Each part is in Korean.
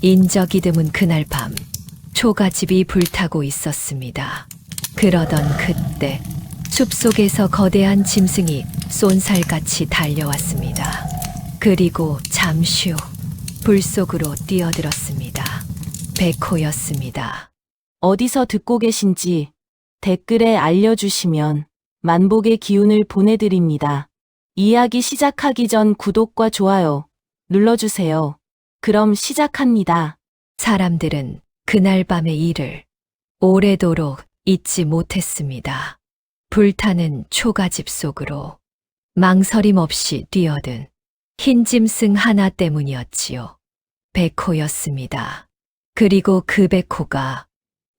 인적이 드문 그날 밤, 초가집이 불타고 있었습니다. 그러던 그때 숲속에서 거대한 짐승이 쏜살같이 달려왔습니다. 그리고 잠시 후 불 속으로 뛰어들었습니다. 백호였습니다. 어디서 듣고 계신지 댓글에 알려주시면 만복의 기운을 보내드립니다. 이야기 시작하기 전 구독과 좋아요 눌러주세요. 그럼 시작합니다. 사람들은 그날 밤의 일을 오래도록 잊지 못했습니다. 불타는 초가집 속으로 망설임 없이 뛰어든 흰 짐승 하나 때문이었지요. 백호였습니다. 그리고 그 백호가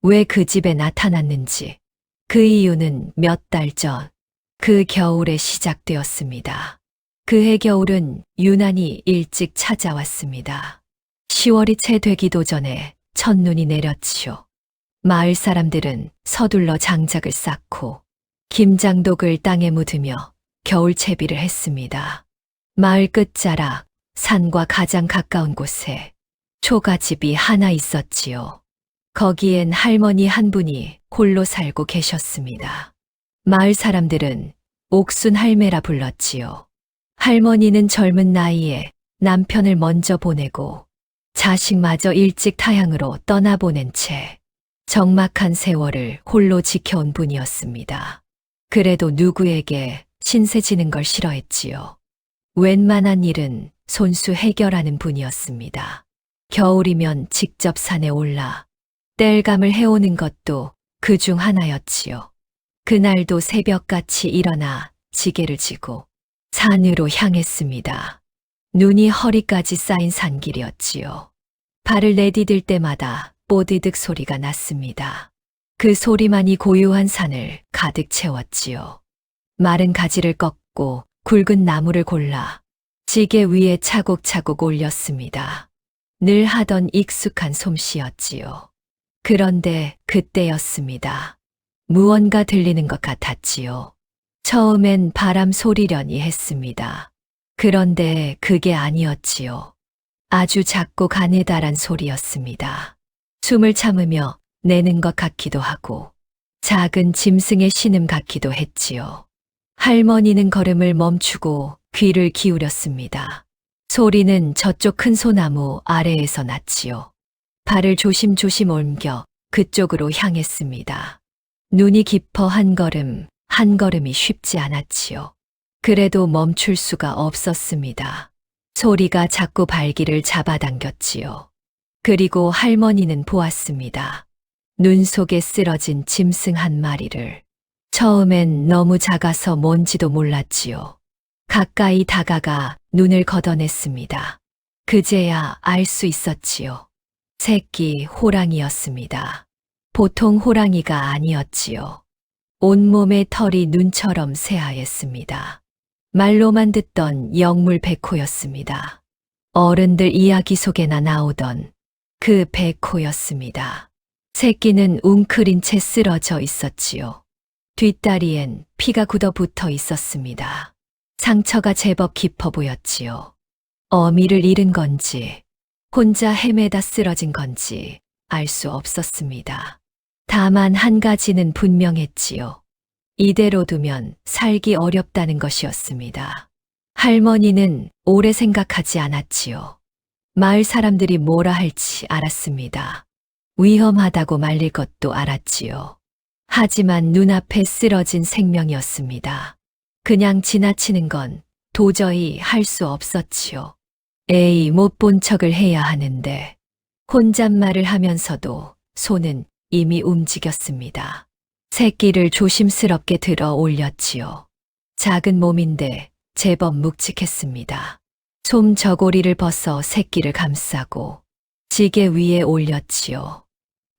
왜 그 집에 나타났는지 그 이유는 몇 달 전 그 겨울에 시작되었습니다. 그해 겨울은 유난히 일찍 찾아왔습니다. 10월이 채 되기도 전에 첫눈이 내렸지요. 마을 사람들은 서둘러 장작을 쌓고 김장독을 땅에 묻으며 겨울 채비를 했습니다. 마을 끝자락 산과 가장 가까운 곳에 초가집이 하나 있었지요. 거기엔 할머니 한 분이 홀로 살고 계셨습니다. 마을 사람들은 옥순 할매라 불렀지요. 할머니는 젊은 나이에 남편을 먼저 보내고 자식마저 일찍 타향으로 떠나보낸 채 적막한 세월을 홀로 지켜온 분이었습니다. 그래도 누구에게 신세 지는 걸 싫어했지요. 웬만한 일은 손수 해결하는 분이었습니다. 겨울이면 직접 산에 올라 땔감을 해오는 것도 그 중 하나였지요. 그날도 새벽같이 일어나 지게를 지고 산으로 향했습니다. 눈이 허리까지 쌓인 산길이었지요. 발을 내디딜 때마다 뽀디득 소리가 났습니다. 그 소리만이 고요한 산을 가득 채웠지요. 마른 가지를 꺾고 굵은 나무를 골라 지게 위에 차곡차곡 올렸습니다. 늘 하던 익숙한 솜씨였지요. 그런데 그때였습니다. 무언가 들리는 것 같았지요. 처음엔 바람 소리려니 했습니다. 그런데 그게 아니었지요. 아주 작고 가느다란 소리였습니다. 숨을 참으며 내는 것 같기도 하고 작은 짐승의 신음 같기도 했지요. 할머니는 걸음을 멈추고 귀를 기울였습니다. 소리는 저쪽 큰 소나무 아래에서 났지요. 발을 조심조심 옮겨 그쪽으로 향했습니다. 눈이 깊어 한 걸음, 한 걸음이 쉽지 않았지요. 그래도 멈출 수가 없었습니다. 소리가 자꾸 발길을 잡아당겼지요. 그리고 할머니는 보았습니다. 눈 속에 쓰러진 짐승 한 마리를. 처음엔 너무 작아서 뭔지도 몰랐지요. 가까이 다가가 눈을 걷어냈습니다. 그제야 알 수 있었지요. 새끼 호랑이였습니다. 보통 호랑이가 아니었지요. 온몸의 털이 눈처럼 새하였습니다. 말로만 듣던 영물 백호였습니다. 어른들 이야기 속에나 나오던 그 백호였습니다. 새끼는 웅크린 채 쓰러져 있었지요. 뒷다리엔 피가 굳어붙어 있었습니다. 상처가 제법 깊어 보였지요. 어미를 잃은 건지 혼자 헤매다 쓰러진 건지 알 수 없었습니다. 다만 한 가지는 분명했지요. 이대로 두면 살기 어렵다는 것이었습니다. 할머니는 오래 생각하지 않았지요. 마을 사람들이 뭐라 할지 알았습니다. 위험하다고 말릴 것도 알았지요. 하지만 눈앞에 쓰러진 생명이었습니다. 그냥 지나치는 건 도저히 할 수 없었지요. 에이, 못 본 척을 해야 하는데 혼잣말을 하면서도 손은 이미 움직였습니다. 새끼를 조심스럽게 들어 올렸지요. 작은 몸인데 제법 묵직했습니다. 솜 저고리를 벗어 새끼를 감싸고 지게 위에 올렸지요.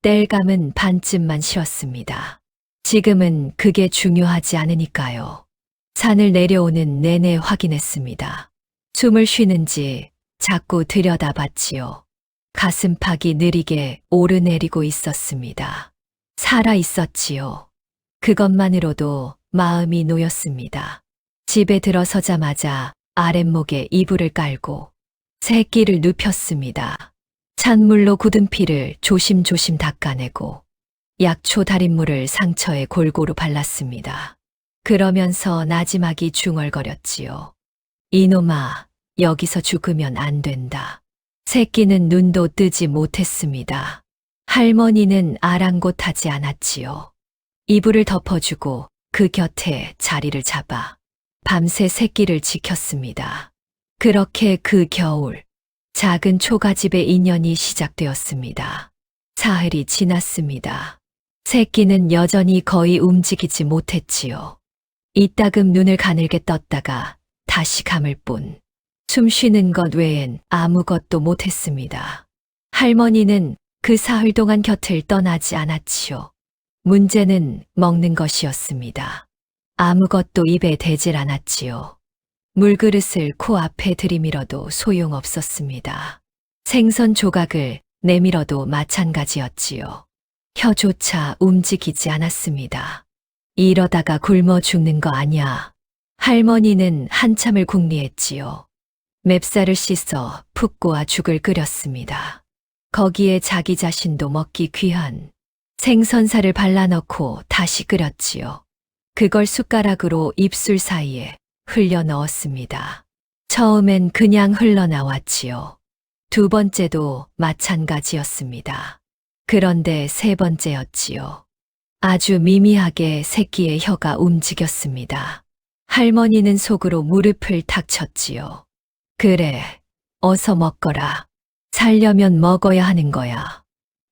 땔감은 반쯤만 씌웠습니다. 지금은 그게 중요하지 않으니까요. 산을 내려오는 내내 확인했습니다. 숨을 쉬는지 자꾸 들여다봤지요. 가슴팍이 느리게 오르내리고 있었습니다. 살아 있었지요. 그것만으로도 마음이 놓였습니다. 집에 들어서자마자 아랫목에 이불을 깔고 새끼를 눕혔습니다. 찬물로 굳은 피를 조심조심 닦아내고 약초 달인물을 상처에 골고루 발랐습니다. 그러면서 나지막이 중얼거렸지요. 이놈아, 여기서 죽으면 안 된다. 새끼는 눈도 뜨지 못했습니다. 할머니는 아랑곳하지 않았지요. 이불을 덮어주고 그 곁에 자리를 잡아 밤새 새끼를 지켰습니다. 그렇게 그 겨울, 작은 초가집의 인연이 시작되었습니다. 사흘이 지났습니다. 새끼는 여전히 거의 움직이지 못했지요. 이따금 눈을 가늘게 떴다가 다시 감을 뿐, 숨 쉬는 것 외엔 아무것도 못했습니다. 할머니는 그 사흘 동안 곁을 떠나지 않았지요. 문제는 먹는 것이었습니다. 아무것도 입에 대질 않았지요. 물그릇을 코앞에 들이밀어도 소용없었습니다. 생선 조각을 내밀어도 마찬가지였지요. 혀조차 움직이지 않았습니다. 이러다가 굶어 죽는 거 아냐. 할머니는 한참을 궁리했지요. 맵쌀을 씻어 푹 고아 죽을 끓였습니다. 거기에 자기 자신도 먹기 귀한 생선살을 발라넣고 다시 끓였지요. 그걸 숟가락으로 입술 사이에 흘려 넣었습니다. 처음엔 그냥 흘러나왔지요. 두 번째도 마찬가지였습니다. 그런데 세 번째였지요. 아주 미미하게 새끼의 혀가 움직였습니다. 할머니는 속으로 무릎을 탁 쳤지요. 그래, 어서 먹거라. 살려면 먹어야 하는 거야.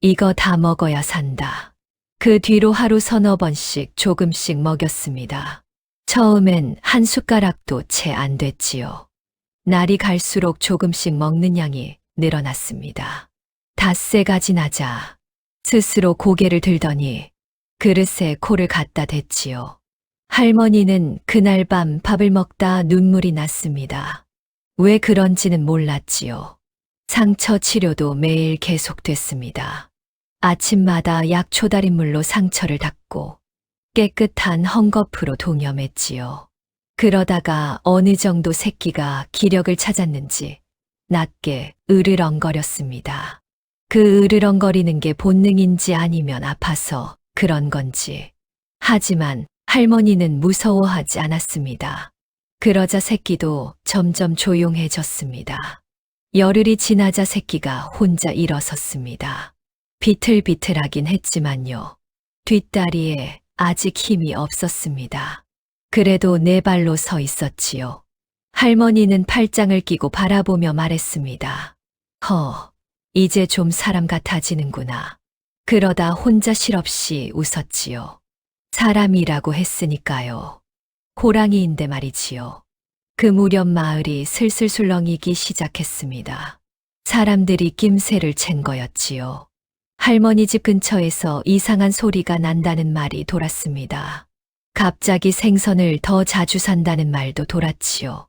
이거 다 먹어야 산다. 그 뒤로 하루 서너 번씩 조금씩 먹였습니다. 처음엔 한 숟가락도 채 안 됐지요. 날이 갈수록 조금씩 먹는 양이 늘어났습니다. 닷새가 지나자 스스로 고개를 들더니 그릇에 코를 갖다 댔지요. 할머니는 그날 밤 밥을 먹다 눈물이 났습니다. 왜 그런지는 몰랐지요. 상처 치료도 매일 계속됐습니다. 아침마다 약초 달인물로 상처를 닦고 깨끗한 헝겊으로 동염했지요. 그러다가 어느 정도 새끼가 기력을 찾았는지 낮게 으르렁거렸습니다. 그 으르렁거리는 게 본능인지 아니면 아파서 그런 건지. 하지만 할머니는 무서워하지 않았습니다. 그러자 새끼도 점점 조용해졌습니다. 열흘이 지나자 새끼가 혼자 일어섰습니다. 비틀비틀하긴 했지만요. 뒷다리에 아직 힘이 없었습니다. 그래도 네 발로 서 있었지요. 할머니는 팔짱을 끼고 바라보며 말했습니다. 이제 좀 사람 같아지는구나. 그러다 혼자 실없이 웃었지요. 사람이라고 했으니까요. 호랑이인데 말이지요. 그 무렵 마을이 슬슬 술렁이기 시작했습니다. 사람들이 낌새를 챈 거였지요. 할머니 집 근처에서 이상한 소리가 난다는 말이 돌았습니다. 갑자기 생선을 더 자주 산다는 말도 돌았지요.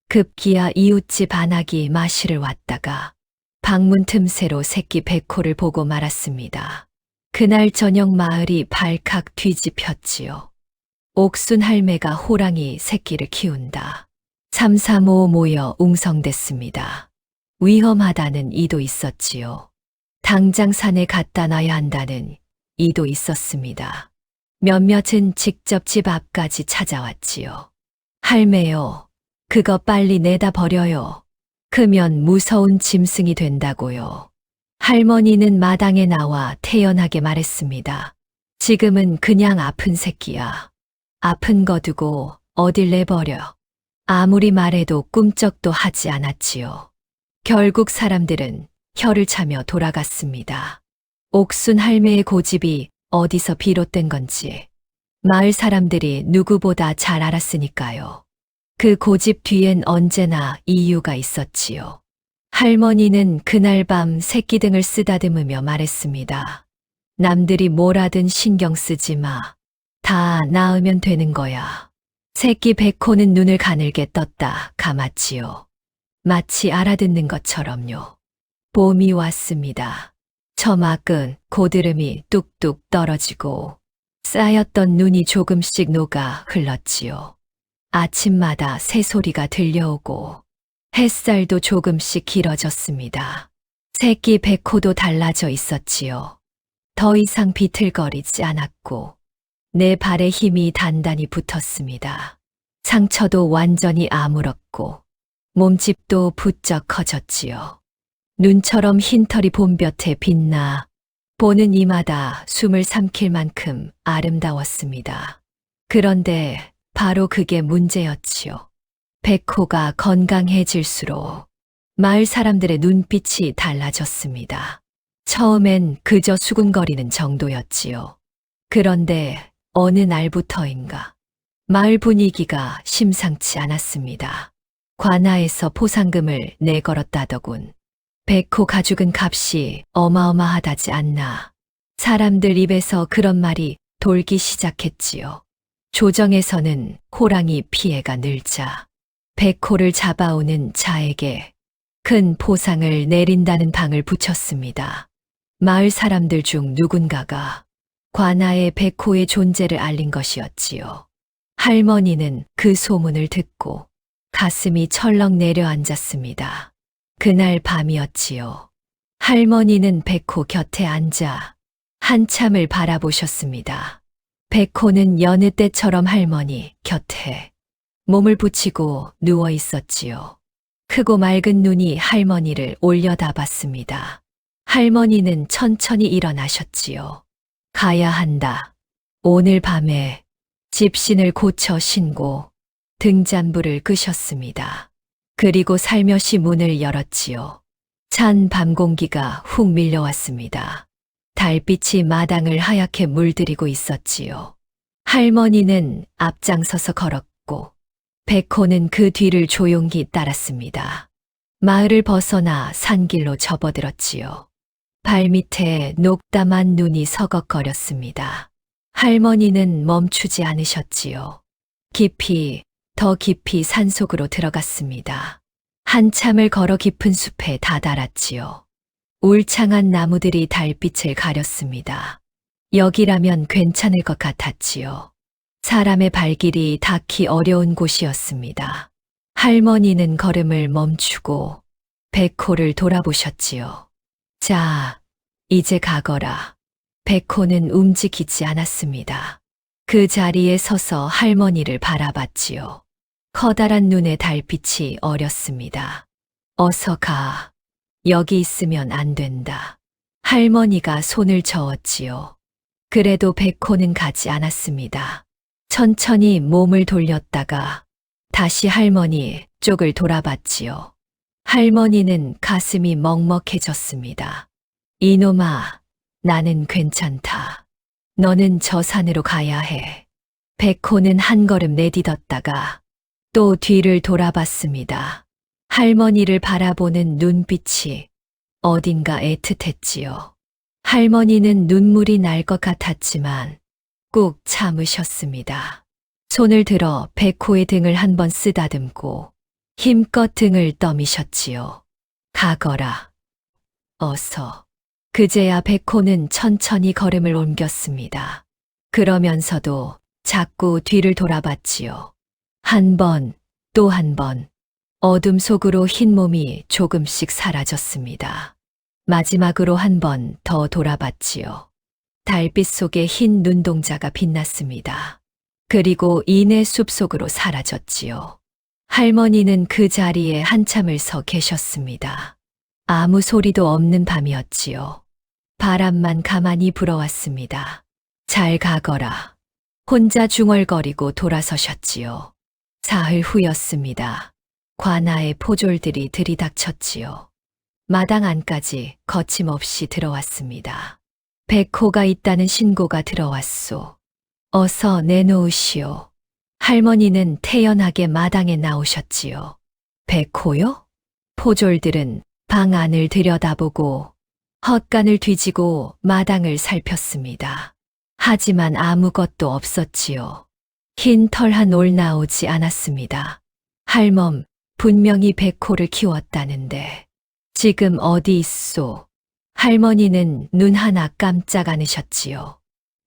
급기야 이웃집 안악이 마시를 왔다가 방문 틈새로 새끼 백호를 보고 말았습니다. 그날 저녁 마을이 발칵 뒤집혔지요. 옥순 할매가 호랑이 새끼를 키운다. 3, 4, 5 모여 웅성댔습니다. 위험하다는 이도 있었지요. 당장 산에 갖다 놔야 한다는 이도 있었습니다. 몇몇은 직접 집 앞까지 찾아왔지요. 할매요, 그거 빨리 내다 버려요. 크면 무서운 짐승이 된다고요. 할머니는 마당에 나와 태연하게 말했습니다. 지금은 그냥 아픈 새끼야. 아픈 거 두고 어딜 내버려. 아무리 말해도 꿈쩍도 하지 않았지요. 결국 사람들은 혀를 차며 돌아갔습니다. 옥순 할매의 고집이 어디서 비롯된 건지 마을 사람들이 누구보다 잘 알았으니까요. 그 고집 뒤엔 언제나 이유가 있었지요. 할머니는 그날 밤 새끼 등을 쓰다듬으며 말했습니다. 남들이 뭘 하든 신경 쓰지 마. 다 나으면 되는 거야. 새끼 백호는 눈을 가늘게 떴다 감았지요. 마치 알아듣는 것처럼요. 봄이 왔습니다. 처막은 고드름이 뚝뚝 떨어지고 쌓였던 눈이 조금씩 녹아 흘렀지요. 아침마다 새소리가 들려오고 햇살도 조금씩 길어졌습니다. 새끼 백호도 달라져 있었지요. 더 이상 비틀거리지 않았고 내 발에 힘이 단단히 붙었습니다. 상처도 완전히 아물었고 몸집도 부쩍 커졌지요. 눈처럼 흰 털이 봄볕에 빛나 보는 이마다 숨을 삼킬 만큼 아름다웠습니다. 그런데 바로 그게 문제였지요. 백호가 건강해질수록 마을 사람들의 눈빛이 달라졌습니다. 처음엔 그저 수군거리는 정도였지요. 그런데 어느 날부터인가 마을 분위기가 심상치 않았습니다. 관아에서 포상금을 내걸었다더군. 백호 가죽은 값이 어마어마하다지 않나. 사람들 입에서 그런 말이 돌기 시작했지요. 조정에서는 호랑이 피해가 늘자 백호를 잡아오는 자에게 큰 포상을 내린다는 방을 붙였습니다. 마을 사람들 중 누군가가 관아에 백호의 존재를 알린 것이었지요. 할머니는 그 소문을 듣고 가슴이 철렁 내려앉았습니다. 그날 밤이었지요. 할머니는 백호 곁에 앉아 한참을 바라보셨습니다. 백호는 여느 때처럼 할머니 곁에 몸을 붙이고 누워 있었지요. 크고 맑은 눈이 할머니를 올려다봤습니다. 할머니는 천천히 일어나셨지요. 가야 한다. 오늘 밤에 집신을 고쳐 신고 등잔불을 끄셨습니다. 그리고 살며시 문을 열었지요. 찬 밤 공기가 훅 밀려왔습니다. 달빛이 마당을 하얗게 물들이고 있었지요. 할머니는 앞장서서 걸었고 백호는 그 뒤를 조용히 따랐습니다. 마을을 벗어나 산길로 접어들었지요. 발밑에 녹담한 눈이 서걱거렸습니다. 할머니는 멈추지 않으셨지요. 깊이, 더 깊이 산속으로 들어갔습니다. 한참을 걸어 깊은 숲에 다다랐지요. 울창한 나무들이 달빛을 가렸습니다. 여기라면 괜찮을 것 같았지요. 사람의 발길이 닿기 어려운 곳이었습니다. 할머니는 걸음을 멈추고 백호를 돌아보셨지요. 자, 이제 가거라. 백호는 움직이지 않았습니다. 그 자리에 서서 할머니를 바라봤지요. 커다란 눈에 달빛이 어렸습니다. 어서 가. 여기 있으면 안 된다. 할머니가 손을 저었지요. 그래도 백호는 가지 않았습니다. 천천히 몸을 돌렸다가 다시 할머니 쪽을 돌아봤지요. 할머니는 가슴이 먹먹해졌습니다. 이놈아, 나는 괜찮다. 너는 저 산으로 가야 해. 백호는 한 걸음 내딛었다가 또 뒤를 돌아봤습니다. 할머니를 바라보는 눈빛이 어딘가 애틋했지요. 할머니는 눈물이 날 것 같았지만 꾹 참으셨습니다. 손을 들어 백호의 등을 한번 쓰다듬고 힘껏 등을 떠미셨지요. 가거라. 어서. 그제야 백호는 천천히 걸음을 옮겼습니다. 그러면서도 자꾸 뒤를 돌아봤지요. 한 번, 또 한 번. 어둠 속으로 흰 몸이 조금씩 사라졌습니다. 마지막으로 한 번 더 돌아봤지요. 달빛 속에 흰 눈동자가 빛났습니다. 그리고 이내 숲속으로 사라졌지요. 할머니는 그 자리에 한참을 서 계셨습니다. 아무 소리도 없는 밤이었지요. 바람만 가만히 불어왔습니다. 잘 가거라. 혼자 중얼거리고 돌아서셨지요. 사흘 후였습니다. 관아의 포졸들이 들이닥쳤지요. 마당 안까지 거침없이 들어왔습니다. 백호가 있다는 신고가 들어왔소. 어서 내놓으시오. 할머니는 태연하게 마당에 나오셨지요. 백호요? 포졸들은 방 안을 들여다보고 헛간을 뒤지고 마당을 살폈습니다. 하지만 아무것도 없었지요. 흰 털 한 올 나오지 않았습니다. 할멈, 분명히 백호를 키웠다는데 지금 어디 있소? 할머니는 눈 하나 깜짝 않으셨지요.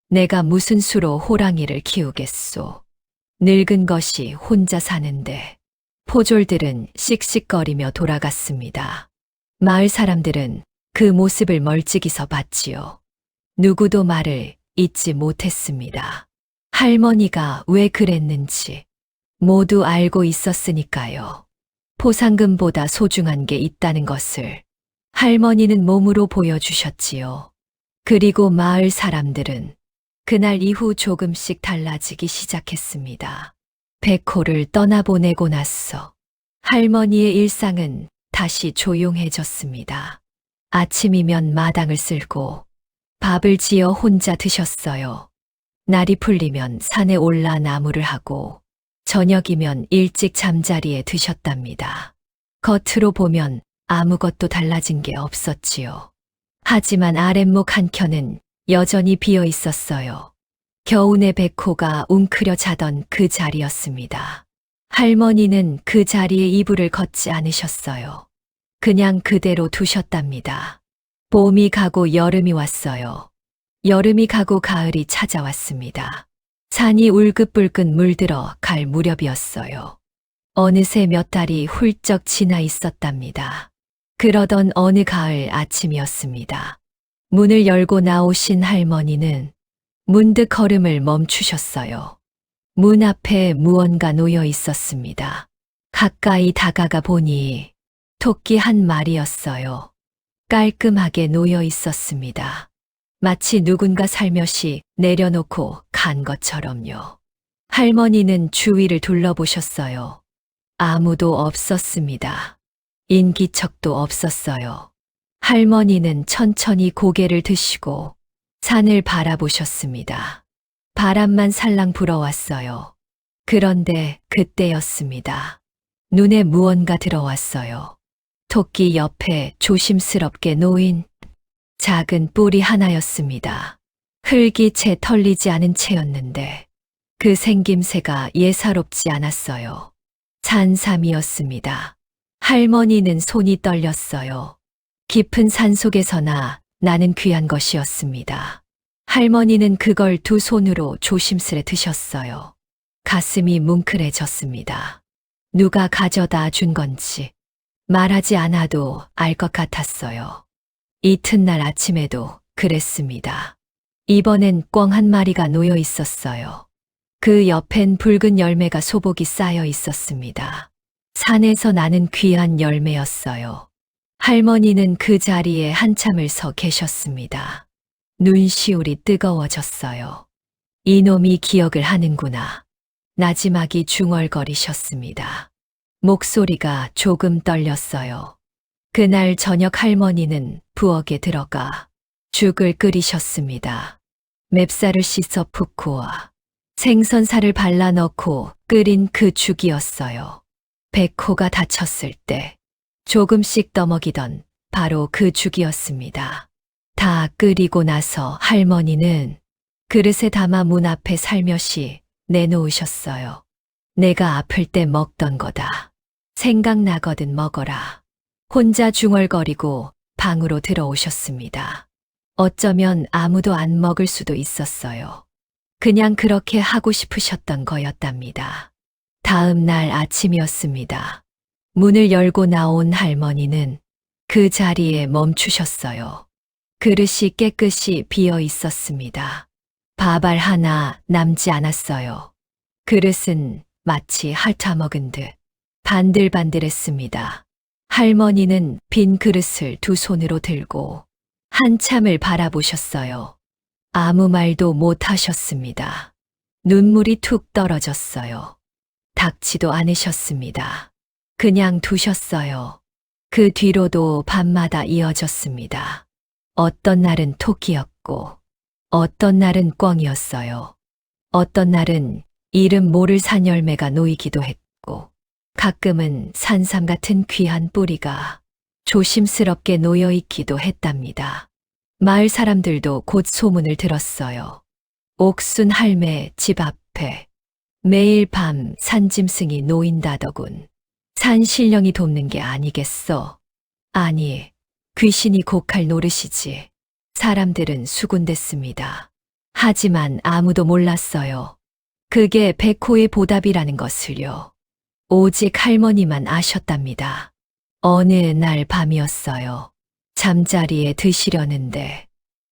내가 무슨 수로 호랑이를 키우겠소. 늙은 것이 혼자 사는데. 포졸들은 씩씩거리며 돌아갔습니다. 마을 사람들은 그 모습을 멀찍이서 봤지요. 누구도 말을 잇지 못했습니다. 할머니가 왜 그랬는지 모두 알고 있었으니까요. 포상금보다 소중한 게 있다는 것을 할머니는 몸으로 보여주셨지요. 그리고 마을 사람들은 그날 이후 조금씩 달라지기 시작했습니다. 백호를 떠나보내고 나서 할머니의 일상은 다시 조용해졌습니다. 아침이면 마당을 쓸고 밥을 지어 혼자 드셨어요. 날이 풀리면 산에 올라 나무를 하고 저녁이면 일찍 잠자리에 드셨답니다. 겉으로 보면 아무것도 달라진 게 없었지요. 하지만 아랫목 한켠은 여전히 비어 있었어요. 겨우내 백호가 웅크려 자던 그 자리였습니다. 할머니는 그 자리에 이불을 걷지 않으셨어요. 그냥 그대로 두셨답니다. 봄이 가고 여름이 왔어요. 여름이 가고 가을이 찾아왔습니다. 산이 울긋불긋 물들어 갈 무렵이었어요. 어느새 몇 달이 훌쩍 지나 있었답니다. 그러던 어느 가을 아침이었습니다. 문을 열고 나오신 할머니는 문득 걸음을 멈추셨어요. 문 앞에 무언가 놓여 있었습니다. 가까이 다가가 보니 토끼 한 마리였어요. 깔끔하게 놓여 있었습니다. 마치 누군가 살며시 내려놓고 간 것처럼요. 할머니는 주위를 둘러보셨어요. 아무도 없었습니다. 인기척도 없었어요. 할머니는 천천히 고개를 드시고 산을 바라보셨습니다. 바람만 살랑 불어왔어요. 그런데 그때였습니다. 눈에 무언가 들어왔어요. 토끼 옆에 조심스럽게 놓인 작은 뿔이 하나였습니다. 흙이 채 털리지 않은 채였는데 그 생김새가 예사롭지 않았어요. 산삼이었습니다. 할머니는 손이 떨렸어요. 깊은 산속에서나 나는 귀한 것이었습니다. 할머니는 그걸 두 손으로 조심스레 드셨어요. 가슴이 뭉클해졌습니다. 누가 가져다 준 건지 말하지 않아도 알 것 같았어요. 이튿날 아침에도 그랬습니다. 이번엔 꿩 한 마리가 놓여 있었어요. 그 옆엔 붉은 열매가 소복이 쌓여 있었습니다. 산에서 나는 귀한 열매였어요. 할머니는 그 자리에 한참을 서 계셨습니다. 눈시울이 뜨거워졌어요. 이놈이 기억을 하는구나. 나지막이 중얼거리셨습니다. 목소리가 조금 떨렸어요. 그날 저녁 할머니는 부엌에 들어가 죽을 끓이셨습니다. 맵쌀을 씻어 푹 구워 생선살을 발라 넣고 끓인 그 죽이었어요. 백호가 다쳤을 때 조금씩 떠먹이던 바로 그 죽이었습니다. 다 끓이고 나서 할머니는 그릇에 담아 문 앞에 살며시 내놓으셨어요. 내가 아플 때 먹던 거다. 생각나거든 먹어라. 혼자 중얼거리고 방으로 들어오셨습니다. 어쩌면 아무도 안 먹을 수도 있었어요. 그냥 그렇게 하고 싶으셨던 거였답니다. 다음 날 아침이었습니다. 문을 열고 나온 할머니는 그 자리에 멈추셨어요. 그릇이 깨끗이 비어 있었습니다. 밥알 하나 남지 않았어요. 그릇은 마치 핥아먹은 듯 반들반들했습니다. 할머니는 빈 그릇을 두 손으로 들고 한참을 바라보셨어요. 아무 말도 못 하셨습니다. 눈물이 툭 떨어졌어요. 닦지도 않으셨습니다. 그냥 두셨어요. 그 뒤로도 밤마다 이어졌습니다. 어떤 날은 토끼였고, 어떤 날은 꿩이었어요. 어떤 날은 이름 모를 산열매가 놓이기도 했고, 가끔은 산삼 같은 귀한 뿌리가 조심스럽게 놓여 있기도 했답니다. 마을 사람들도 곧 소문을 들었어요. 옥순 할매 집 앞에 매일 밤 산짐승이 놓인다더군. 산신령이 돕는 게 아니겠어? 아니, 귀신이 곡할 노릇이지. 사람들은 수군댔습니다. 하지만 아무도 몰랐어요. 그게 백호의 보답이라는 것을요. 오직 할머니만 아셨답니다. 어느 날 밤이었어요. 잠자리에 드시려는데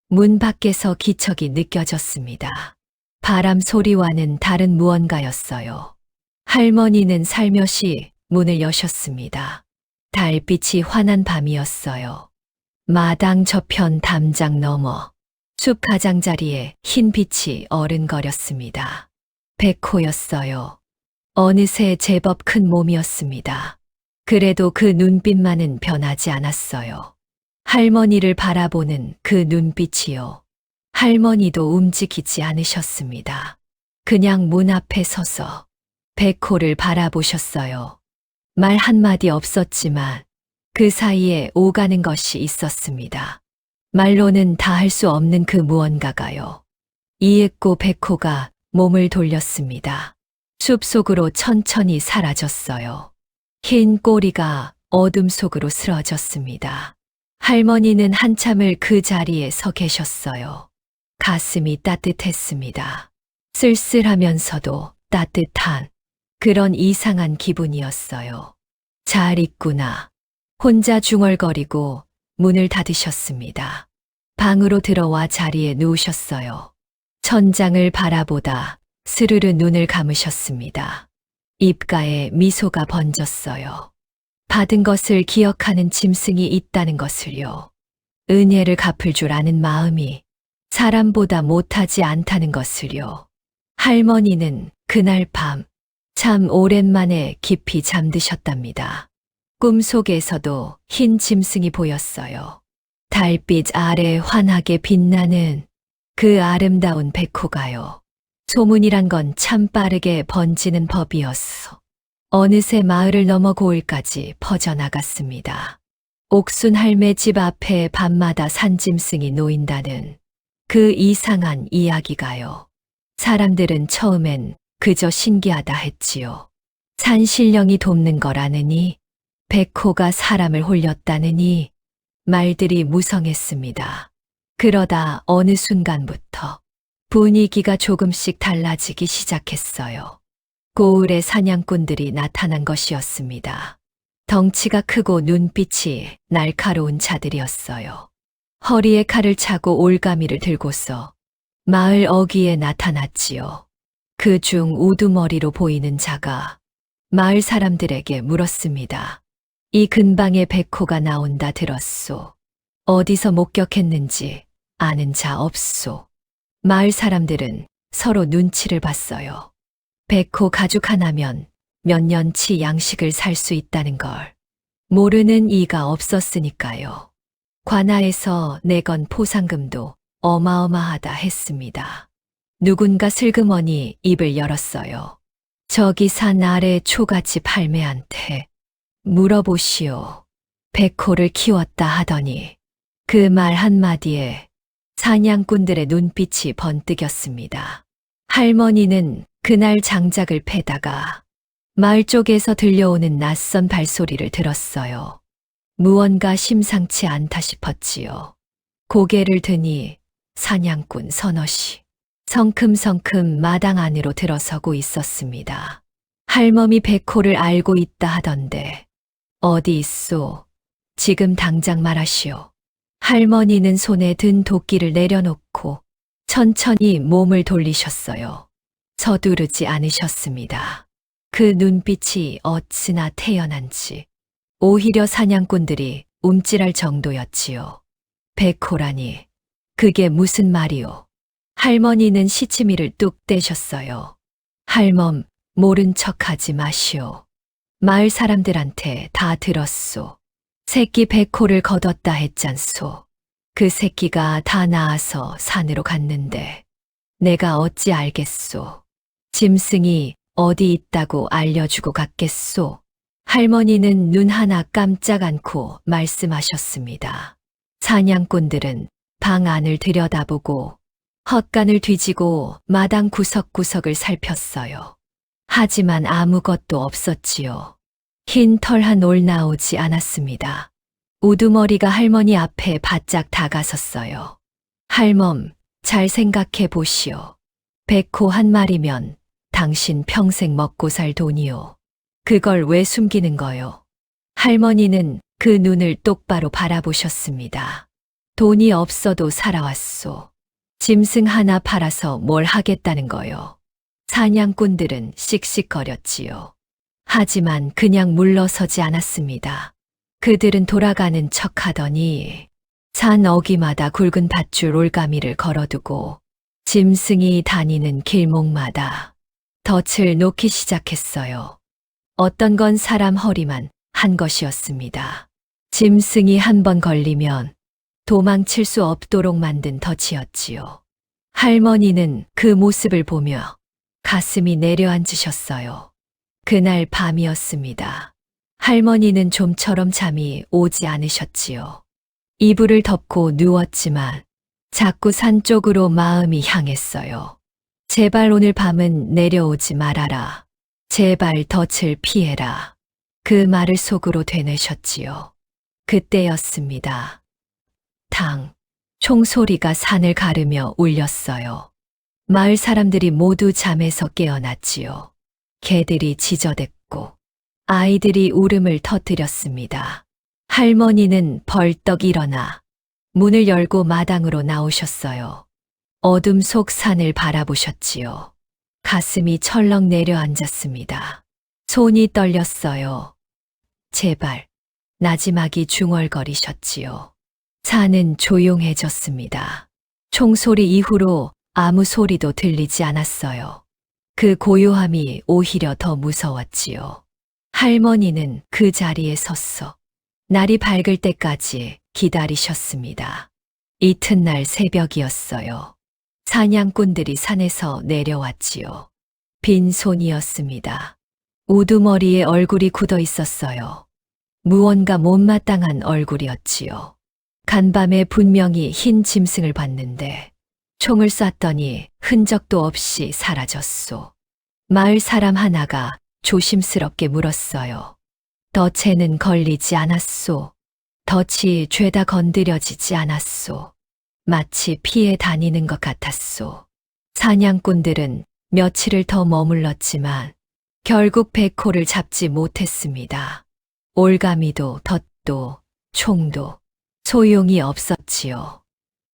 문 밖에서 기척이 느껴졌습니다. 바람 소리와는 다른 무언가였어요. 할머니는 살며시 문을 여셨습니다. 달빛이 환한 밤이었어요. 마당 저편 담장 너머 숲 가장자리에 흰 빛이 어른거렸습니다. 백호였어요. 어느새 제법 큰 몸이었습니다. 그래도 그 눈빛만은 변하지 않았어요. 할머니를 바라보는 그 눈빛이요. 할머니도 움직이지 않으셨습니다. 그냥 문 앞에 서서 백호를 바라보셨어요. 말 한마디 없었지만 그 사이에 오가는 것이 있었습니다. 말로는 다 할 수 없는 그 무언가가요. 이윽고 백호가 몸을 돌렸습니다. 숲속으로 천천히 사라졌어요. 흰 꼬리가 어둠 속으로 쓰러졌습니다. 할머니는 한참을 그 자리에 서 계셨어요. 가슴이 따뜻했습니다. 쓸쓸하면서도 따뜻한 그런 이상한 기분이었어요. 잘 있구나. 혼자 중얼거리고 문을 닫으셨습니다. 방으로 들어와 자리에 누우셨어요. 천장을 바라보다 스르르 눈을 감으셨습니다. 입가에 미소가 번졌어요. 받은 것을 기억하는 짐승이 있다는 것을요. 은혜를 갚을 줄 아는 마음이 사람보다 못하지 않다는 것을요. 할머니는 그날 밤 참 오랜만에 깊이 잠드셨답니다. 꿈속에서도 흰 짐승이 보였어요. 달빛 아래 환하게 빛나는 그 아름다운 백호가요. 소문이란 건 참 빠르게 번지는 법이었어. 어느새 마을을 넘어 고을까지 퍼져나갔습니다. 옥순 할매 집 앞에 밤마다 산짐승이 놓인다는 그 이상한 이야기가요. 사람들은 처음엔 그저 신기하다 했지요. 산신령이 돕는 거라느니, 백호가 사람을 홀렸다느니 말들이 무성했습니다. 그러다 어느 순간부터 분위기가 조금씩 달라지기 시작했어요. 고을에 사냥꾼들이 나타난 것이었습니다. 덩치가 크고 눈빛이 날카로운 자들이었어요. 허리에 칼을 차고 올가미를 들고서 마을 어귀에 나타났지요. 그중 우두머리로 보이는 자가 마을 사람들에게 물었습니다. 이 근방에 백호가 나온다 들었소. 어디서 목격했는지 아는 자 없소. 마을 사람들은 서로 눈치를 봤어요. 백호 가죽 하나면 몇 년치 양식을 살 수 있다는 걸 모르는 이가 없었으니까요. 관아에서 내건 포상금도 어마어마하다 했습니다. 누군가 슬그머니 입을 열었어요. 저기 산 아래 초가집 할매한테 물어보시오. 백호를 키웠다 하더니 그 말 한마디에 사냥꾼들의 눈빛이 번뜩였습니다. 할머니는 그날 장작을 패다가 마을 쪽에서 들려오는 낯선 발소리를 들었어요. 무언가 심상치 않다 싶었지요. 고개를 드니 사냥꾼 서너시 성큼성큼 마당 안으로 들어서고 있었습니다. 할멈이 백호를 알고 있다 하던데 어디 있소? 지금 당장 말하시오. 할머니는 손에 든 도끼를 내려놓고 천천히 몸을 돌리셨어요. 서두르지 않으셨습니다. 그 눈빛이 어찌나 태연한지 오히려 사냥꾼들이 움찔할 정도였지요. 백호라니, 그게 무슨 말이오? 할머니는 시치미를 뚝 떼셨어요. 할멈, 모른 척하지 마시오. 마을 사람들한테 다 들었소. 새끼 백호를 거뒀다 했잖소. 그 새끼가 다 나아서 산으로 갔는데 내가 어찌 알겠소. 짐승이 어디 있다고 알려주고 갔겠소. 할머니는 눈 하나 깜짝 않고 말씀하셨습니다. 사냥꾼들은 방 안을 들여다보고 헛간을 뒤지고 마당 구석구석을 살폈어요. 하지만 아무것도 없었지요. 흰 털 한 올 나오지 않았습니다. 우두머리가 할머니 앞에 바짝 다가섰어요. 할멈, 잘 생각해 보시오. 백호 한 마리면 당신 평생 먹고 살 돈이요. 그걸 왜 숨기는 거요? 할머니는 그 눈을 똑바로 바라보셨습니다. 돈이 없어도 살아왔소. 짐승 하나 팔아서 뭘 하겠다는 거요. 사냥꾼들은 씩씩거렸지요. 하지만 그냥 물러서지 않았습니다. 그들은 돌아가는 척 하더니 산 어귀마다 굵은 밧줄 올가미를 걸어두고 짐승이 다니는 길목마다 덫을 놓기 시작했어요. 어떤 건 사람 허리만 한 것이었습니다. 짐승이 한 번 걸리면 도망칠 수 없도록 만든 덫이었지요. 할머니는 그 모습을 보며 가슴이 내려앉으셨어요. 그날 밤이었습니다. 할머니는 좀처럼 잠이 오지 않으셨지요. 이불을 덮고 누웠지만 자꾸 산 쪽으로 마음이 향했어요. 제발 오늘 밤은 내려오지 말아라. 제발 덫을 피해라. 그 말을 속으로 되뇌셨지요. 그때였습니다. 당, 총소리가 산을 가르며 울렸어요. 마을 사람들이 모두 잠에서 깨어났지요. 개들이 짖어댔고 아이들이 울음을 터뜨렸습니다. 할머니는 벌떡 일어나 문을 열고 마당으로 나오셨어요. 어둠 속 산을 바라보셨지요. 가슴이 철렁 내려앉았습니다. 손이 떨렸어요. 제발, 나지막이 중얼거리셨지요. 산은 조용해졌습니다. 총소리 이후로 아무 소리도 들리지 않았어요. 그 고요함이 오히려 더 무서웠지요. 할머니는 그 자리에 섰어 날이 밝을 때까지 기다리셨습니다. 이튿날 새벽이었어요. 사냥꾼들이 산에서 내려왔지요. 빈손이었습니다. 우두머리에 얼굴이 굳어 있었어요. 무언가 못마땅한 얼굴이었지요. 간밤에 분명히 흰 짐승을 봤는데 총을 쐈더니 흔적도 없이 사라졌소. 마을 사람 하나가 조심스럽게 물었어요. 덫에는 걸리지 않았소. 덫이 죄다 건드려지지 않았소. 마치 피해 다니는 것 같았소. 사냥꾼들은 며칠을 더 머물렀지만 결국 백호를 잡지 못했습니다. 올가미도 덫도 총도 소용이 없었지요.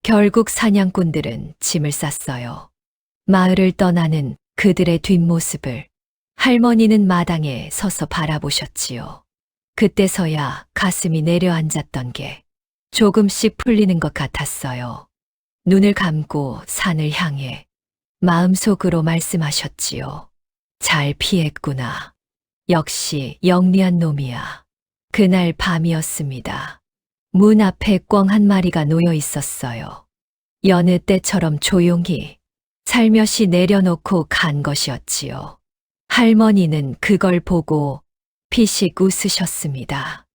결국 사냥꾼들은 짐을 쌌어요. 마을을 떠나는 그들의 뒷모습을 할머니는 마당에 서서 바라보셨지요. 그때서야 가슴이 내려앉았던 게 조금씩 풀리는 것 같았어요. 눈을 감고 산을 향해 마음속으로 말씀하셨지요. 잘 피했구나. 역시 영리한 놈이야. 그날 밤이었습니다. 문 앞에 꿩 한 마리가 놓여 있었어요. 여느 때처럼 조용히 살며시 내려놓고 간 것이었지요. 할머니는 그걸 보고 피식 웃으셨습니다.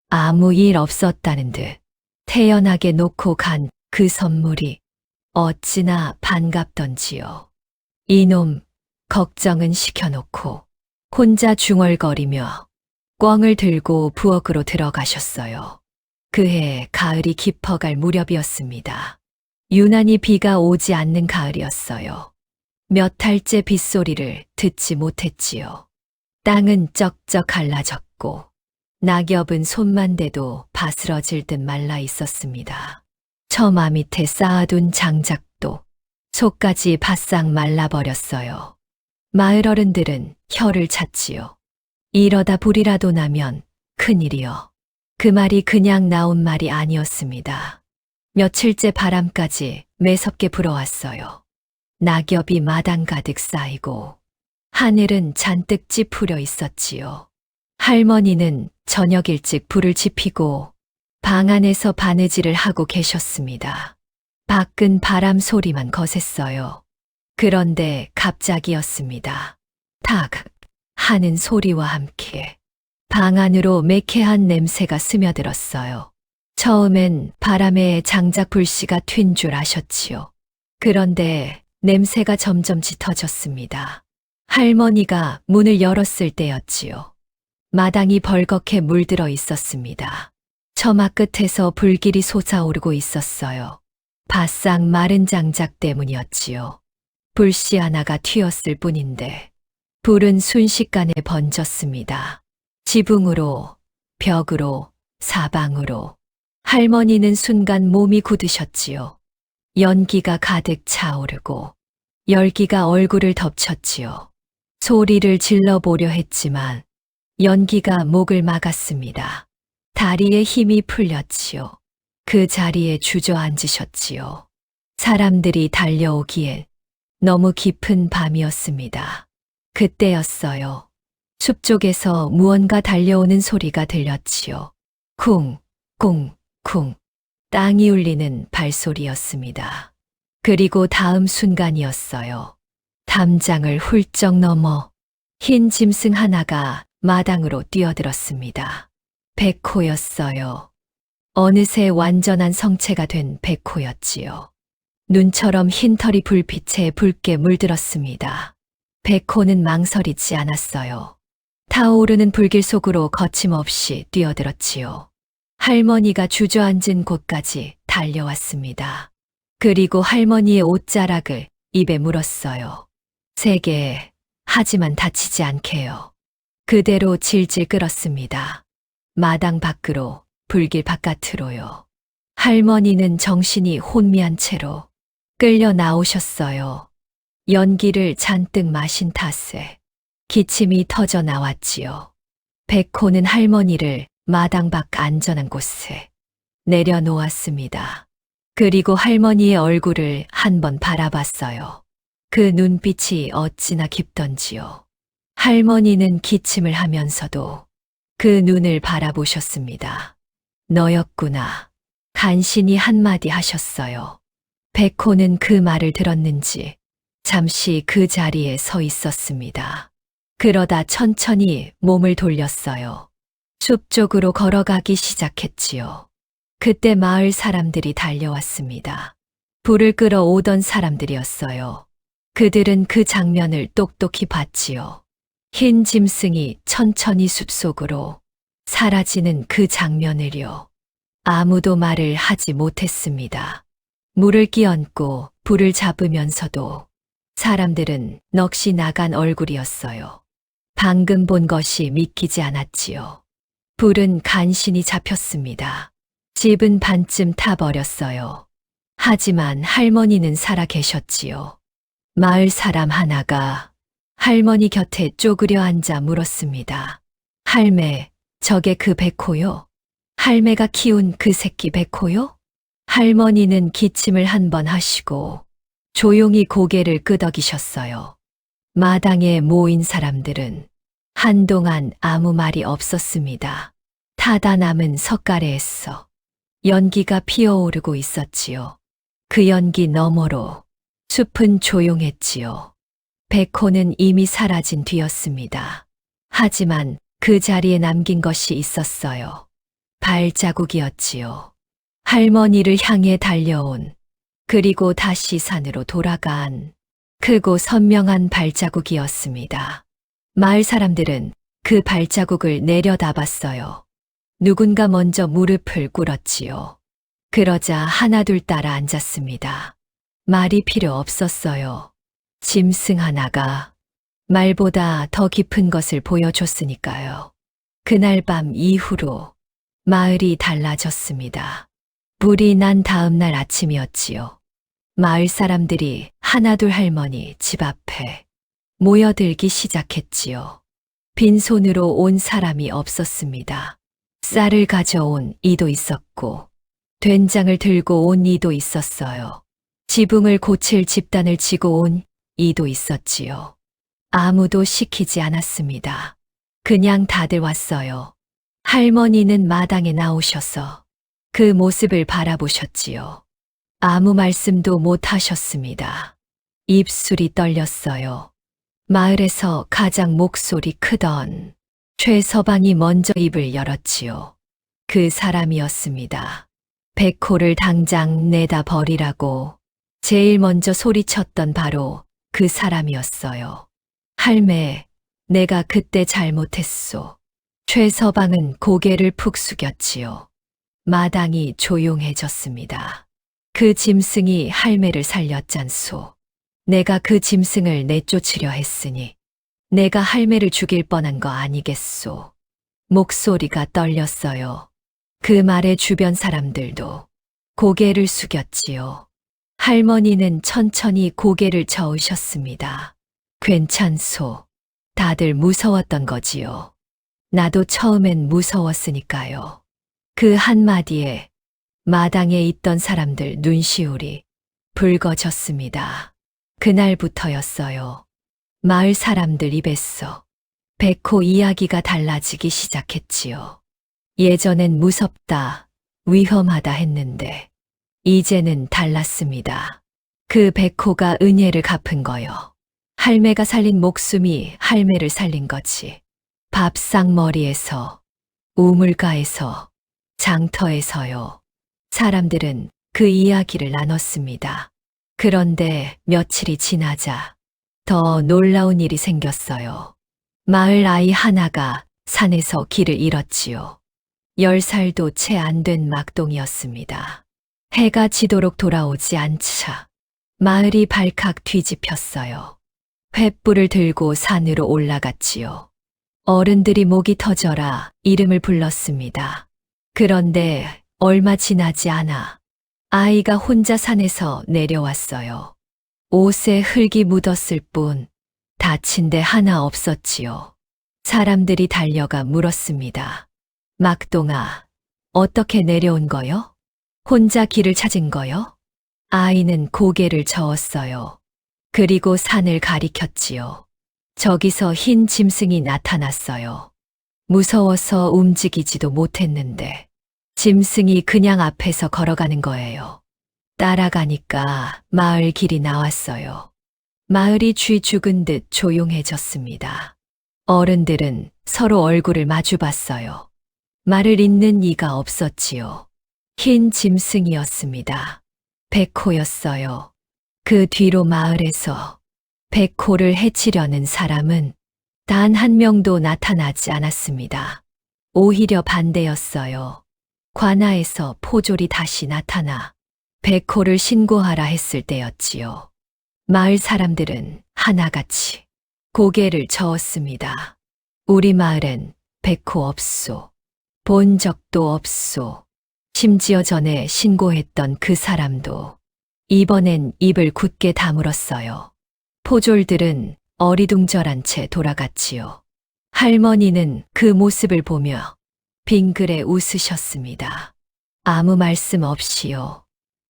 아무 일 없었다는 듯 태연하게 놓고 간 그 선물이 어찌나 반갑던지요. 이놈 걱정은 시켜놓고 혼자 중얼거리며 꿩을 들고 부엌으로 들어가셨어요. 그해 가을이 깊어갈 무렵이었습니다. 유난히 비가 오지 않는 가을이었어요. 몇 달째 빗소리를 듣지 못했지요. 땅은 쩍쩍 갈라졌고 낙엽은 손만 대도 바스러질 듯 말라 있었습니다. 처마 밑에 쌓아둔 장작도 속까지 바싹 말라버렸어요. 마을 어른들은 혀를 찼지요. 이러다 불이라도 나면 큰일이요. 그 말이 그냥 나온 말이 아니었습니다. 며칠째 바람까지 매섭게 불어왔어요. 낙엽이 마당 가득 쌓이고 하늘은 잔뜩 찌푸려 있었지요. 할머니는 저녁 일찍 불을 지피고 방 안에서 바느질을 하고 계셨습니다. 밖은 바람 소리만 거셌어요. 그런데 갑자기였습니다. 탁 하는 소리와 함께 방 안으로 매캐한 냄새가 스며들었어요. 처음엔 바람에 장작 불씨가 튄 줄 아셨지요. 그런데 냄새가 점점 짙어졌습니다. 할머니가 문을 열었을 때였지요. 마당이 벌겋게 물들어 있었습니다. 처마 끝에서 불길이 솟아오르고 있었어요. 바싹 마른 장작 때문이었지요. 불씨 하나가 튀었을 뿐인데 불은 순식간에 번졌습니다. 지붕으로, 벽으로, 사방으로. 할머니는 순간 몸이 굳으셨지요. 연기가 가득 차오르고 열기가 얼굴을 덮쳤지요. 소리를 질러보려 했지만 연기가 목을 막았습니다. 다리에 힘이 풀렸지요. 그 자리에 주저앉으셨지요. 사람들이 달려오기엔 너무 깊은 밤이었습니다. 그때였어요. 숲 쪽에서 무언가 달려오는 소리가 들렸지요. 쿵, 쿵, 쿵. 땅이 울리는 발소리였습니다. 그리고 다음 순간이었어요. 담장을 훌쩍 넘어 흰 짐승 하나가 마당으로 뛰어들었습니다. 백호였어요. 어느새 완전한 성체가 된 백호였지요. 눈처럼 흰 털이 불빛에 붉게 물들었습니다. 백호는 망설이지 않았어요. 타오르는 불길 속으로 거침없이 뛰어들었지요. 할머니가 주저앉은 곳까지 달려왔습니다. 그리고 할머니의 옷자락을 입에 물었어요. 세게, 하지만 다치지 않게요. 그대로 질질 끌었습니다. 마당 밖으로, 불길 바깥으로요. 할머니는 정신이 혼미한 채로 끌려 나오셨어요. 연기를 잔뜩 마신 탓에 기침이 터져 나왔지요. 백호는 할머니를 마당 밖 안전한 곳에 내려놓았습니다. 그리고 할머니의 얼굴을 한번 바라봤어요. 그 눈빛이 어찌나 깊던지요. 할머니는 기침을 하면서도 그 눈을 바라보셨습니다. 너였구나. 간신히 한마디 하셨어요. 백호는 그 말을 들었는지 잠시 그 자리에 서 있었습니다. 그러다 천천히 몸을 돌렸어요. 숲 쪽으로 걸어가기 시작했지요. 그때 마을 사람들이 달려왔습니다. 불을 끌어 오던 사람들이었어요. 그들은 그 장면을 똑똑히 봤지요. 흰 짐승이 천천히 숲속으로 사라지는 그 장면을요. 아무도 말을 하지 못했습니다. 물을 끼얹고 불을 잡으면서도 사람들은 넋이 나간 얼굴이었어요. 방금 본 것이 믿기지 않았지요. 불은 간신히 잡혔습니다. 집은 반쯤 타버렸어요. 하지만 할머니는 살아 계셨지요. 마을 사람 하나가 할머니 곁에 쪼그려 앉아 물었습니다. 할매, 저게 그 백호요? 할매가 키운 그 새끼 백호요? 할머니는 기침을 한 번 하시고 조용히 고개를 끄덕이셨어요. 마당에 모인 사람들은 한동안 아무 말이 없었습니다. 타다 남은 석가래에서 연기가 피어오르고 있었지요. 그 연기 너머로 숲은 조용했지요. 백호는 이미 사라진 뒤였습니다. 하지만 그 자리에 남긴 것이 있었어요. 발자국이었지요. 할머니를 향해 달려온, 그리고 다시 산으로 돌아간 크고 선명한 발자국이었습니다. 마을 사람들은 그 발자국을 내려다봤어요. 누군가 먼저 무릎을 꿇었지요. 그러자 하나둘 따라 앉았습니다. 말이 필요 없었어요. 짐승 하나가 말보다 더 깊은 것을 보여줬으니까요. 그날 밤 이후로 마을이 달라졌습니다. 불이 난 다음 날 아침이었지요. 마을 사람들이 하나둘 할머니 집 앞에 모여들기 시작했지요. 빈손으로 온 사람이 없었습니다. 쌀을 가져온 이도 있었고, 된장을 들고 온 이도 있었어요. 지붕을 고칠 집단을 지고 온 이도 있었지요. 아무도 시키지 않았습니다. 그냥 다들 왔어요. 할머니는 마당에 나오셔서 그 모습을 바라보셨지요. 아무 말씀도 못 하셨습니다. 입술이 떨렸어요. 마을에서 가장 목소리 크던 최서방이 먼저 입을 열었지요. 그 사람이었습니다. 백호를 당장 내다 버리라고 제일 먼저 소리쳤던 바로 그 사람이었어요. 할매, 내가 그때 잘못했소. 최서방은 고개를 푹 숙였지요. 마당이 조용해졌습니다. 그 짐승이 할매를 살렸잖소. 내가 그 짐승을 내쫓으려 했으니 내가 할매를 죽일 뻔한 거 아니겠소. 목소리가 떨렸어요. 그 말에 주변 사람들도 고개를 숙였지요. 할머니는 천천히 고개를 저으셨습니다. 괜찮소. 다들 무서웠던 거지요. 나도 처음엔 무서웠으니까요. 그 한마디에 마당에 있던 사람들 눈시울이 붉어졌습니다. 그날부터였어요. 마을 사람들 입에서 백호 이야기가 달라지기 시작했지요. 예전엔 무섭다, 위험하다 했는데 이제는 달랐습니다. 그 백호가 은혜를 갚은 거요. 할매가 살린 목숨이 할매를 살린 거지. 밥상머리에서, 우물가에서, 장터에서요. 사람들은 그 이야기를 나눴습니다. 그런데 며칠이 지나자 더 놀라운 일이 생겼어요. 마을 아이 하나가 산에서 길을 잃었지요. 10살도 채 안 된 막동이었습니다. 해가 지도록 돌아오지 않자 마을이 발칵 뒤집혔어요. 횃불을 들고 산으로 올라갔지요. 어른들이 목이 터져라 이름을 불렀습니다. 그런데 얼마 지나지 않아 아이가 혼자 산에서 내려왔어요. 옷에 흙이 묻었을 뿐 다친 데 하나 없었지요. 사람들이 달려가 물었습니다. 막동아, 어떻게 내려온 거요? 혼자 길을 찾은 거요? 아이는 고개를 저었어요. 그리고 산을 가리켰지요. 저기서 흰 짐승이 나타났어요. 무서워서 움직이지도 못했는데 짐승이 그냥 앞에서 걸어가는 거예요. 따라가니까 마을 길이 나왔어요. 마을이 쥐 죽은 듯 조용해졌습니다. 어른들은 서로 얼굴을 마주봤어요. 말을 잇는 이가 없었지요. 흰 짐승이었습니다. 백호였어요. 그 뒤로 마을에서 백호를 해치려는 사람은 단 한 명도 나타나지 않았습니다. 오히려 반대였어요. 관아에서 포졸이 다시 나타나 백호를 신고하라 했을 때였지요. 마을 사람들은 하나같이 고개를 저었습니다. 우리 마을엔 백호 없소. 본 적도 없소. 심지어 전에 신고했던 그 사람도 이번엔 입을 굳게 다물었어요. 포졸들은 어리둥절한 채 돌아갔지요. 할머니는 그 모습을 보며 빙그레 웃으셨습니다. 아무 말씀 없이요.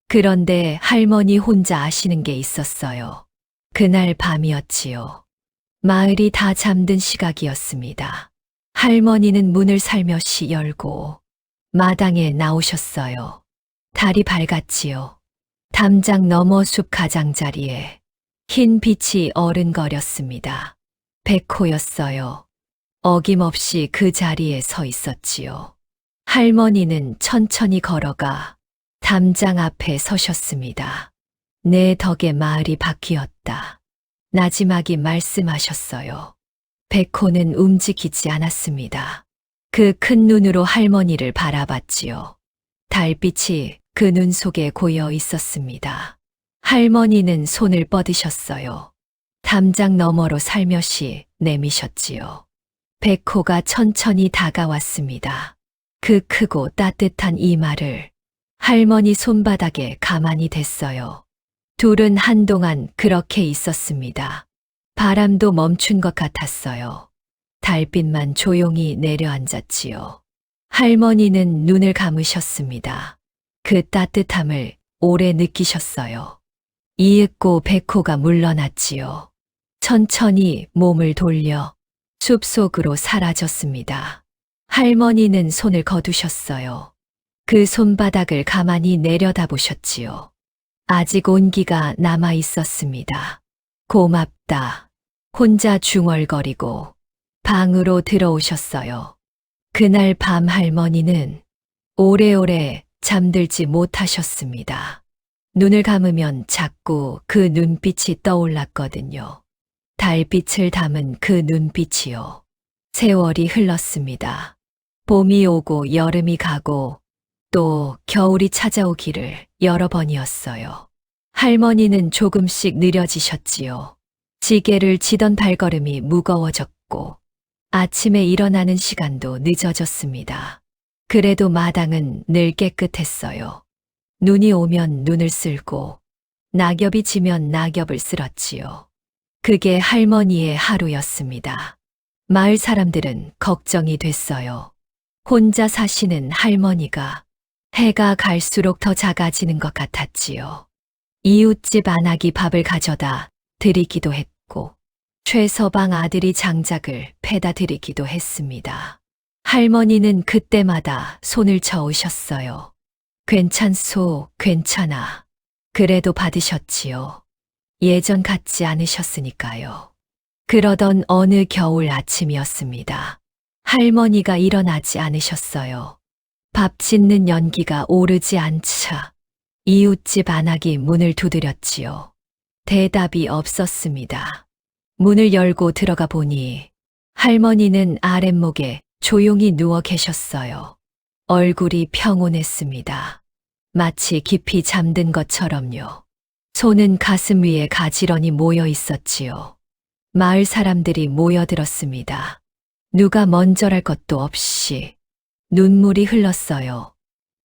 그런데 할머니 혼자 아시는 게 있었어요. 그날 밤이었지요. 마을이 다 잠든 시각이었습니다. 할머니는 문을 살며시 열고 마당에 나오셨어요. 달이 밝았지요. 담장 너머 숲 가장자리에 흰 빛이 어른거렸습니다. 백호였어요. 어김없이 그 자리에 서 있었지요. 할머니는 천천히 걸어가 담장 앞에 서셨습니다. 내 덕에 마을이 바뀌었다. 나지막이 말씀하셨어요. 백호는 움직이지 않았습니다. 그 큰 눈으로 할머니를 바라봤지요. 달빛이 그 눈 속에 고여 있었습니다. 할머니는 손을 뻗으셨어요. 담장 너머로 살며시 내미셨지요. 백호가 천천히 다가왔습니다. 그 크고 따뜻한 이마를 할머니 손바닥에 가만히 댔어요. 둘은 한동안 그렇게 있었습니다. 바람도 멈춘 것 같았어요. 달빛만 조용히 내려앉았지요. 할머니는 눈을 감으셨습니다. 그 따뜻함을 오래 느끼셨어요. 이윽고 백호가 물러났지요. 천천히 몸을 돌려 숲속으로 사라졌습니다. 할머니는 손을 거두셨어요. 그 손바닥을 가만히 내려다보셨지요. 아직 온기가 남아 있었습니다. 고맙다. 혼자 중얼거리고 방으로 들어오셨어요. 그날 밤 할머니는 오래오래 잠들지 못하셨습니다. 눈을 감으면 자꾸 그 눈빛이 떠올랐거든요. 달빛을 담은 그 눈빛이요. 세월이 흘렀습니다. 봄이 오고 여름이 가고 또 겨울이 찾아오기를 여러 번이었어요. 할머니는 조금씩 느려지셨지요. 지게를 지던 발걸음이 무거워졌고 아침에 일어나는 시간도 늦어졌습니다. 그래도 마당은 늘 깨끗했어요. 눈이 오면 눈을 쓸고 낙엽이 지면 낙엽을 쓸었지요. 그게 할머니의 하루였습니다. 마을 사람들은 걱정이 됐어요. 혼자 사시는 할머니가 해가 갈수록 더 작아지는 것 같았지요. 이웃집 안악이 밥을 가져다 드리기도 했고 최서방 아들이 장작을 패다 드리기도 했습니다. 할머니는 그때마다 손을 저으셨어요. 괜찮소, 괜찮아. 그래도 받으셨지요. 예전 같지 않으셨으니까요. 그러던 어느 겨울 아침이었습니다. 할머니가 일어나지 않으셨어요. 밥 짓는 연기가 오르지 않자 이웃집 안악이 문을 두드렸지요. 대답이 없었습니다. 문을 열고 들어가 보니 할머니는 아랫목에 조용히 누워 계셨어요. 얼굴이 평온했습니다. 마치 깊이 잠든 것처럼요. 손은 가슴 위에 가지런히 모여 있었지요. 마을 사람들이 모여들었습니다. 누가 먼저랄 것도 없이 눈물이 흘렀어요.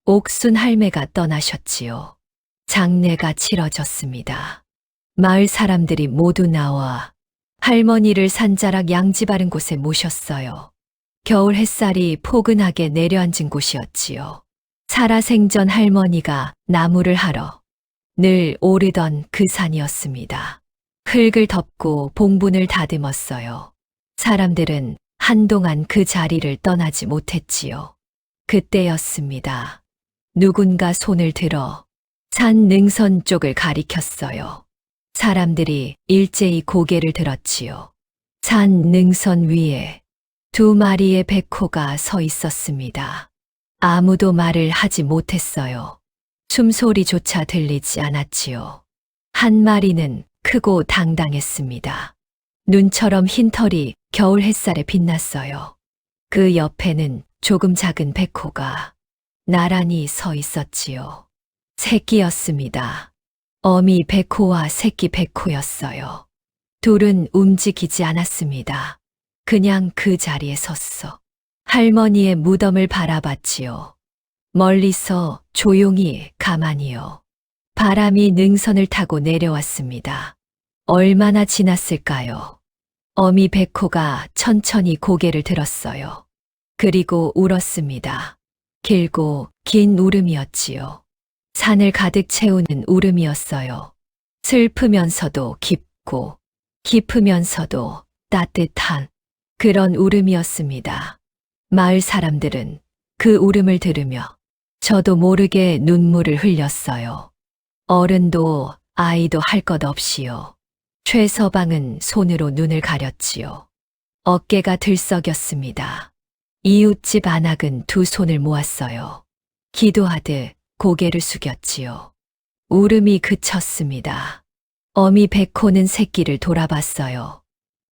옥순 할매가 떠나셨지요. 장례가 치러졌습니다. 마을 사람들이 모두 나와 할머니를 산자락 양지 바른 곳에 모셨어요. 겨울 햇살이 포근하게 내려앉은 곳이었지요. 살아생전 할머니가 나무를 하러 늘 오르던 그 산이었습니다. 흙을 덮고 봉분을 다듬었어요. 사람들은 한동안 그 자리를 떠나지 못했지요. 그때였습니다. 누군가 손을 들어 산 능선 쪽을 가리켰어요. 사람들이 일제히 고개를 들었지요. 산 능선 위에 두 마리의 백호가 서 있었습니다. 아무도 말을 하지 못했어요. 숨소리조차 들리지 않았지요. 한 마리는 크고 당당했습니다. 눈처럼 흰 털이 겨울 햇살에 빛났어요. 그 옆에는 조금 작은 백호가 나란히 서 있었지요. 새끼였습니다. 어미 백호와 새끼 백호였어요. 둘은 움직이지 않았습니다. 그냥 그 자리에 섰어. 할머니의 무덤을 바라봤지요. 멀리서 조용히 가만히요. 바람이 능선을 타고 내려왔습니다. 얼마나 지났을까요? 어미 백호가 천천히 고개를 들었어요. 그리고 울었습니다. 길고 긴 울음이었지요. 산을 가득 채우는 울음이었어요. 슬프면서도 깊고 깊으면서도 따뜻한 그런 울음이었습니다. 마을 사람들은 그 울음을 들으며 저도 모르게 눈물을 흘렸어요. 어른도 아이도 할 것 없이요. 최서방은 손으로 눈을 가렸지요. 어깨가 들썩였습니다. 이웃집 안악은 두 손을 모았어요. 기도하듯 고개를 숙였지요. 울음이 그쳤습니다. 어미 백호는 새끼를 돌아봤어요.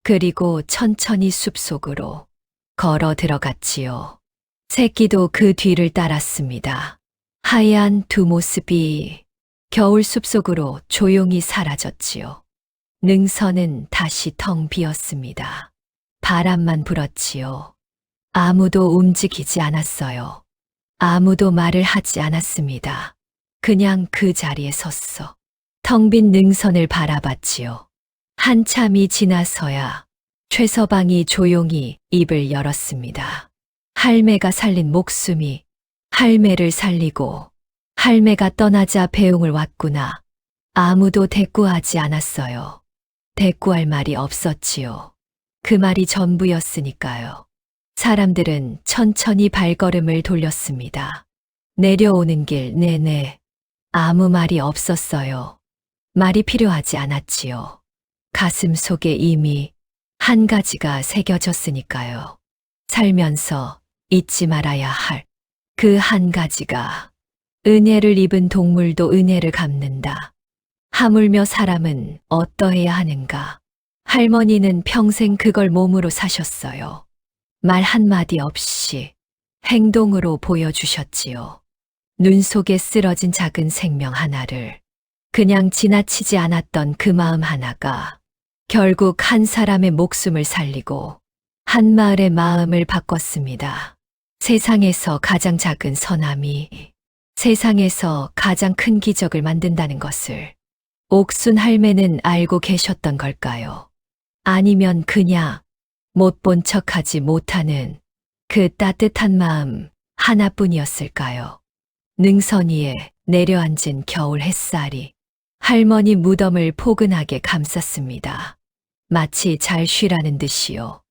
그리고 천천히 숲속으로 걸어 들어갔지요. 새끼도 그 뒤를 따랐습니다. 하얀 두 모습이 겨울 숲속으로 조용히 사라졌지요. 능선은 다시 텅 비었습니다. 바람만 불었지요. 아무도 움직이지 않았어요. 아무도 말을 하지 않았습니다. 그냥 그 자리에 섰어. 텅 빈 능선을 바라봤지요. 한참이 지나서야 최서방이 조용히 입을 열었습니다. 할매가 살린 목숨이 할매를 살리고 할매가 떠나자 배웅을 왔구나. 아무도 대꾸하지 않았어요. 대꾸할 말이 없었지요. 그 말이 전부였으니까요. 사람들은 천천히 발걸음을 돌렸습니다. 내려오는 길 내내 아무 말이 없었어요. 말이 필요하지 않았지요. 가슴 속에 이미 한 가지가 새겨졌으니까요. 살면서 잊지 말아야 할 그 한 가지가 은혜를 입은 동물도 은혜를 갚는다. 하물며 사람은 어떠해야 하는가. 할머니는 평생 그걸 몸으로 사셨어요. 말 한마디 없이 행동으로 보여주셨지요. 눈 속에 쓰러진 작은 생명 하나를 그냥 지나치지 않았던 그 마음 하나가 결국 한 사람의 목숨을 살리고 한 마을의 마음을 바꿨습니다. 세상에서 가장 작은 선함이 세상에서 가장 큰 기적을 만든다는 것을 옥순 할매는 알고 계셨던 걸까요? 아니면 그냥 못 본 척하지 못하는 그 따뜻한 마음 하나뿐이었을까요? 능선 위에 내려앉은 겨울 햇살이 할머니 무덤을 포근하게 감쌌습니다. 마치 잘 쉬라는 듯이요.